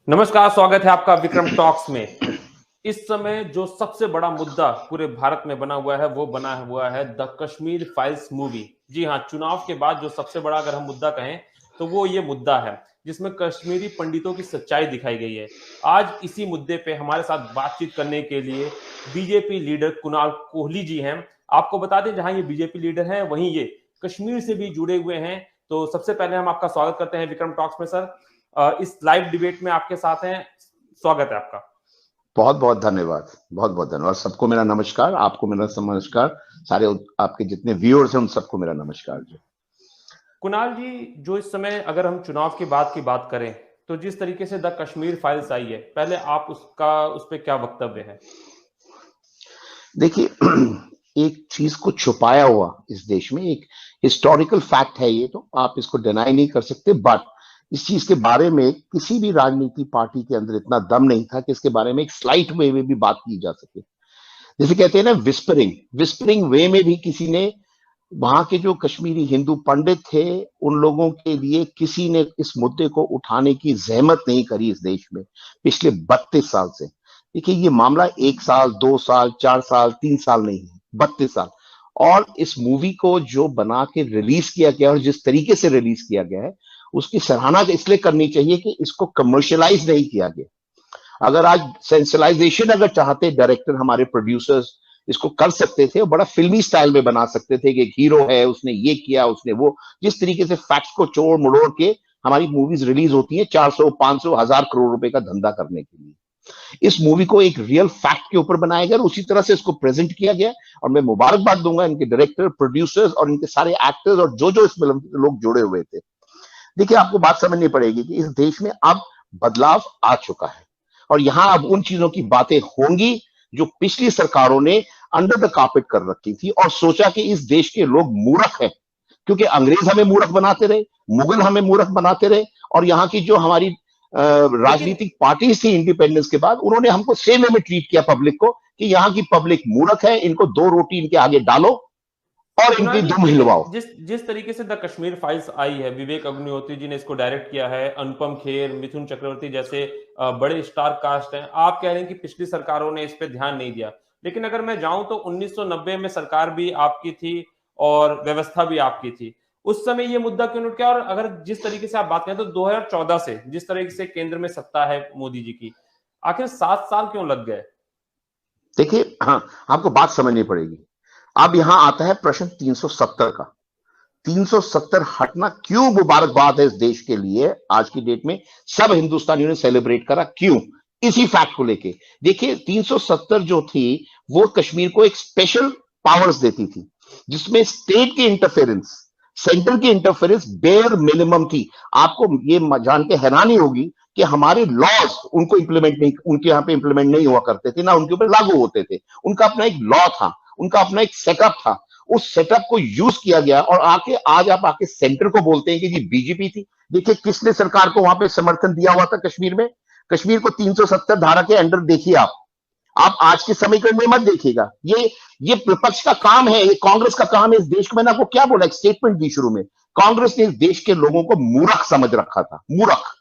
नमस्कार, स्वागत है आपका विक्रम टॉक्स में। इस समय जो सबसे बड़ा मुद्दा पूरे भारत में बना हुआ है वो बना हुआ है द कश्मीर फाइल्स मूवी। जी हाँ, चुनाव के बाद जो सबसे बड़ा अगर हम मुद्दा कहें तो वो ये मुद्दा है जिसमें कश्मीरी पंडितों की सच्चाई दिखाई गई है। आज इसी मुद्दे पे हमारे साथ बातचीत करने के लिए बीजेपी लीडर कुणाल कोहली जी हैं। आपको बता दें, जहां ये बीजेपी लीडर हैं वहीं ये कश्मीर से भी जुड़े हुए हैं। तो सबसे पहले हम आपका स्वागत करते हैं विक्रम टॉक्स में सर। इस लाइव डिबेट में आपके साथ हैं, स्वागत है आपका। बहुत बहुत धन्यवाद, बहुत बहुत धन्यवाद। सबको मेरा नमस्कार, आपको मेरा नमस्कार, सारे आपके जितने व्यूअर्स हैं उन सबको मेरा नमस्कार जी। कुणाल जी, जो इस समय अगर हम चुनाव की बात करें तो जिस तरीके से द कश्मीर फाइल्स आई है, पहले आप उस पे क्या वक्तव्य है? देखिए एक चीज को छुपाया हुआ इस देश में एक हिस्टोरिकल फैक्ट है, ये तो आप इसको डिनाई नहीं कर सकते। बट इस चीज के बारे में किसी भी राजनीति पार्टी के अंदर इतना दम नहीं था कि इसके बारे में एक स्लाइट वे में भी बात की जा सके। जैसे कहते हैं ना, विस्परिंग विस्परिंग वे में भी किसी ने, वहां के जो कश्मीरी हिंदू पंडित थे उन लोगों के लिए किसी ने इस मुद्दे को उठाने की जहमत नहीं करी इस देश में पिछले 32 साल से। देखिए ये मामला 1 साल 2 साल 4 साल 3 साल नहीं है, 32 साल। और इस मूवी को जो बना के रिलीज किया गया और जिस तरीके से रिलीज किया गया है उसकी सराहना इसलिए करनी चाहिए कि इसको कमर्शियलाइज नहीं किया गया। अगर आज सेंसलाइजेशन अगर चाहते डायरेक्टर, हमारे प्रोड्यूसर्स इसको कर सकते थे और बड़ा फिल्मी स्टाइल में बना सकते थे कि एक हीरो है, उसने ये किया, उसने वो। जिस तरीके से फैक्ट्स को चोर मड़ोड़ के हमारी मूवीज रिलीज होती है 400 500 1000 करोड़ रुपए का धंधा करने के लिए, इस मूवी को एक रियल फैक्ट के ऊपर बनाया गया और उसी तरह से इसको प्रेजेंट किया गया। और मैं मुबारकबाद दूंगा इनके डायरेक्टर, प्रोड्यूसर्स और इनके सारे एक्टर्स और जो जो इस फिल्म के लोग जुड़े हुए थे। देखिए आपको बात समझनी पड़ेगी कि इस देश में अब बदलाव आ चुका है और यहां अब उन चीजों की बातें होंगी जो पिछली सरकारों ने अंडर द कार्पेट कर रखी थी और सोचा कि इस देश के लोग मूर्ख हैं, क्योंकि अंग्रेज हमें मूर्ख बनाते रहे, मुगल हमें मूर्ख बनाते रहे और यहाँ की जो हमारी लेकिन राजनीतिक पार्टीज थी इंडिपेंडेंस के बाद, उन्होंने हमको सेम वे में ट्रीट किया पब्लिक को कि यहाँ की पब्लिक मूर्ख है, इनको 2 रोटी इनके आगे डालो और इनकी कुणाल जी, दुम लेकिन हिलवाओ। जिस जिस तरीके से द कश्मीर फाइल्स आई है, विवेक अग्निहोत्री जी ने इसको डायरेक्ट किया है, अनुपम खेर, मिथुन चक्रवर्ती जैसे बड़े स्टार कास्ट हैं। आप कह रहे हैं कि पिछली सरकारों ने इस पे ध्यान नहीं दिया, लेकिन अगर मैं जाऊं तो 1990 में सरकार भी आपकी थी और व्यवस्था भी आपकी थी। उस समय ये मुद्दा क्यों उठ गया? और अगर जिस तरीके से आप बात करें तो 2014 से जिस तरीके से केंद्र में सत्ता है मोदी जी की, आखिर 7 साल क्यों लग गए? देखिए हाँ, आपको बात समझनी पड़ेगी। अब यहां आता है प्रश्न 370 का। 370 हटना क्यों मुबारकबाद है इस देश के लिए आज की डेट में, सब हिंदुस्तानियों ने सेलिब्रेट करा, क्यों? इसी फैक्ट को लेके। देखिए 370 जो थी वो कश्मीर को एक स्पेशल पावर्स देती थी जिसमें स्टेट की इंटरफेरेंस, सेंटर की इंटरफेरेंस बेयर मिनिमम थी। आपको ये जान के हैरानी होगी कि हमारे लॉज उनको इंप्लीमेंट नहीं, उनके यहां पे इंप्लीमेंट नहीं हुआ करते थे, ना उनके ऊपर लागू होते थे। उनका अपना एक लॉ था, उनका अपना एक सेटअप था। उस सेटअप को यूज किया गया और आके आज आप आके सेंटर को बोलते हैं कि जी बीजेपी थी। देखिए किसने सरकार को वहां पे समर्थन दिया हुआ था कश्मीर में। कश्मीर को 370 धारा के अंडर देखिए आप आज के समीकरण में मत देखिएगा। ये विपक्ष का काम है, ये कांग्रेस का काम है इस देश को। मैंने आपको क्या बोला, एक स्टेटमेंट दी शुरू में, कांग्रेस ने इस देश के लोगों को मूर्ख समझ रखा था, मूर्ख।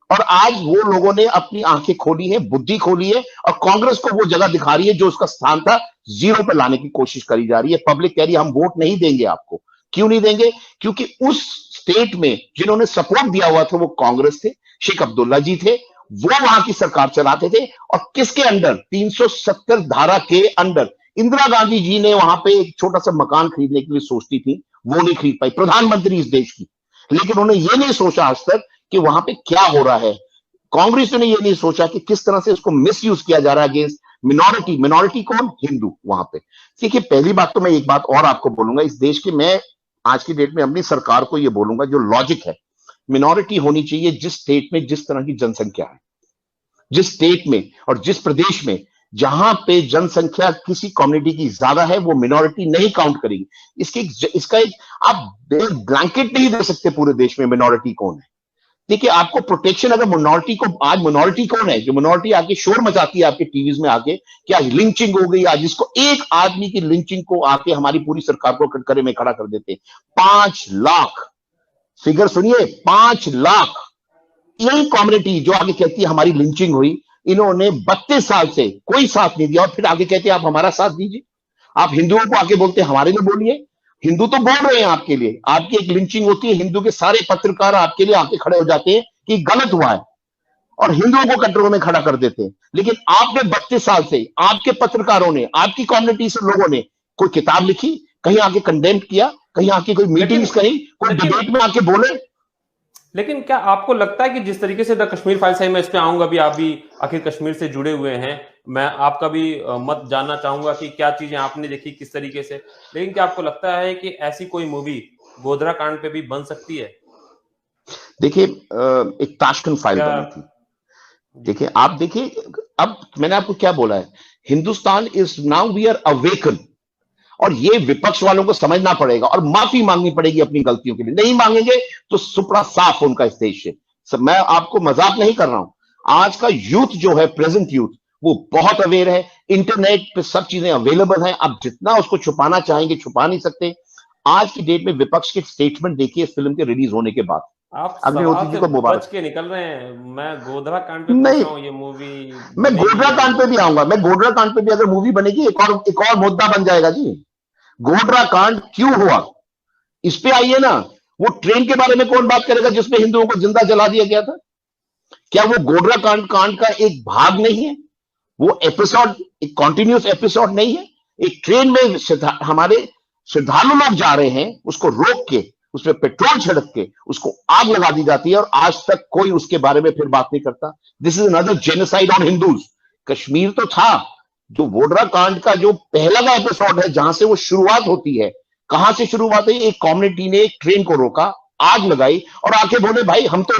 और आज वो लोगों ने अपनी आंखें खोली है, बुद्धि खोली है और कांग्रेस को वो जगह दिखा रही है जो उसका स्थान था, जीरो पे लाने की कोशिश करी जा रही है। पब्लिक कह रही है हम वोट नहीं देंगे आपको। क्यों नहीं देंगे? क्योंकि उस स्टेट में जिन्होंने सपोर्ट दिया हुआ था वो कांग्रेस थे, शेख अब्दुल्ला जी थे, वो वहां की सरकार चलाते थे। और किसके अंडर? 370 धारा के अंडर। इंदिरा गांधी जी ने वहां पे एक छोटा सा मकान खरीदने के लिए सोचती थी, वो नहीं खरीद पाई, प्रधानमंत्री इस देश की। लेकिन उन्होंने ये नहीं सोचा आज तक कि वहां पे क्या हो रहा है। कांग्रेस ने ये नहीं सोचा कि किस तरह से इसको मिस यूज किया जा रहा है अगेंस्ट मिनोरिटी। मिनोरिटी कौन? हिंदू वहां पे। देखिए पहली बात तो मैं एक बात और आपको बोलूंगा, इस देश की मैं आज की डेट में अपनी सरकार को ये बोलूंगा, जो लॉजिक है, मिनोरिटी होनी चाहिए जिस स्टेट में जिस तरह की जनसंख्या है, जिस स्टेट में और जिस प्रदेश में जहां पे जनसंख्या किसी कम्युनिटी की ज्यादा है वो मिनोरिटी नहीं काउंट करेगी। इसका एक आप ब्लैंकेट नहीं दे सकते पूरे देश में मिनोरिटी कौन है। देखिए आपको प्रोटेक्शन, अगर मिनोरिटी को, आज मिनोरिटी कौन है जो मिनोरिटी आके शोर मचाती है आपके टीवीज में आके कि आज लिंचिंग हो गई, आज इसको एक आदमी की लिंचिंग को आके हमारी पूरी सरकार को कटघरे में खड़ा कर देते। 5 लाख, फिगर सुनिए, 5 लाख यही कम्युनिटी जो आगे कहती है हमारी लिंचिंग हुई, इन्होंने 32 साल से कोई साथ नहीं दिया और फिर आगे कहते हैं आप हमारा साथ दीजिए। आप हिंदुओं को आके बोलते हैं हमारे लिए बोलिए। हिंदू तो बोल रहे हैं आपके लिए, आपकी एक लिंचिंग होती है, हिंदू के सारे पत्रकार आपके लिए आके खड़े हो जाते हैं कि गलत हुआ है और हिंदुओं को कटघरे में खड़ा कर देते हैं। लेकिन आपने 32 साल से आपके पत्रकारों ने, आपकी कम्युनिटी से लोगों ने कोई किताब लिखी, कहीं आके कंडेम किया, कहीं आके कोई मीटिंग्स करी, कोई डिबेट में आके बोले? लेकिन क्या आपको लगता है कि जिस तरीके से द कश्मीर फाइल्स है, मैं इस पे आऊंगा भी, आप भी आखिर कश्मीर से जुड़े हुए हैं, मैं आपका भी मत जानना चाहूंगा कि क्या चीजें आपने देखी किस तरीके से, लेकिन क्या आपको लगता है कि ऐसी कोई मूवी गोधरा कांड पे भी बन सकती है? देखिए, एक ताशकंद फाइल बनी थी। देखिए, आप देखिए, अब मैंने आपको क्या बोला है, Hindustan is now we are awaken, और ये विपक्ष वालों को समझना पड़ेगा और माफी मांगनी पड़ेगी अपनी गलतियों के लिए। नहीं मांगेंगे तो सुपड़ा साफ उनका इस देश से। मैं आपको मजाक नहीं कर रहा हूं, आज का यूथ जो है, प्रेजेंट यूथ, वो बहुत अवेयर है, इंटरनेट पे सब चीजें अवेलेबल हैं। आप जितना उसको छुपाना चाहेंगे छुपा नहीं सकते। आज की डेट में विपक्ष के स्टेटमेंट देखिए इस फिल्म के रिलीज होने के बाद। आप अग्निहोत्री सवाल जी से को मुबारक। बच के निकल रहे हैं। मैं गोधरा कांड पे पूछ नहीं, रहा हूँ, ये मूवी मैं गोधरा कांड पे भी आऊंगा। मैं गोधरा कांड पे भी अगर मूवी बनेगी एक और मुद्दा बन जाएगा जी। गोधरा कांड क्यों हुआ इस पे आइए ना। वो ट्रेन के बारे में कौन बात करेगा जिसमें हिंदुओं को जिंदा जला दिया गया था? क्या वो गोधरा कांड का एक भाग नहीं है? वो एपिसोड एक कॉन्टिन्यूस एपिसोड नहीं है? एक ट्रेन में हमारे श्रद्धालु लोग जा रहे हैं, उसको रोक के उसमें पेट्रोल छिड़क के उसको आग लगा दी जाती है और आज तक कोई उसके बारे में फिर बात नहीं करता। This is another genocide on Hindus. Kashmir तो था, जो गोधरा कांड का जो पहला का एपिसोड है, जहां से वो शुरुआत होती है, कहां से शुरुआत हुई? एक कम्युनिटी ने एक ट्रेन को रोका, आग लगाई और आके बोले भाई हम तो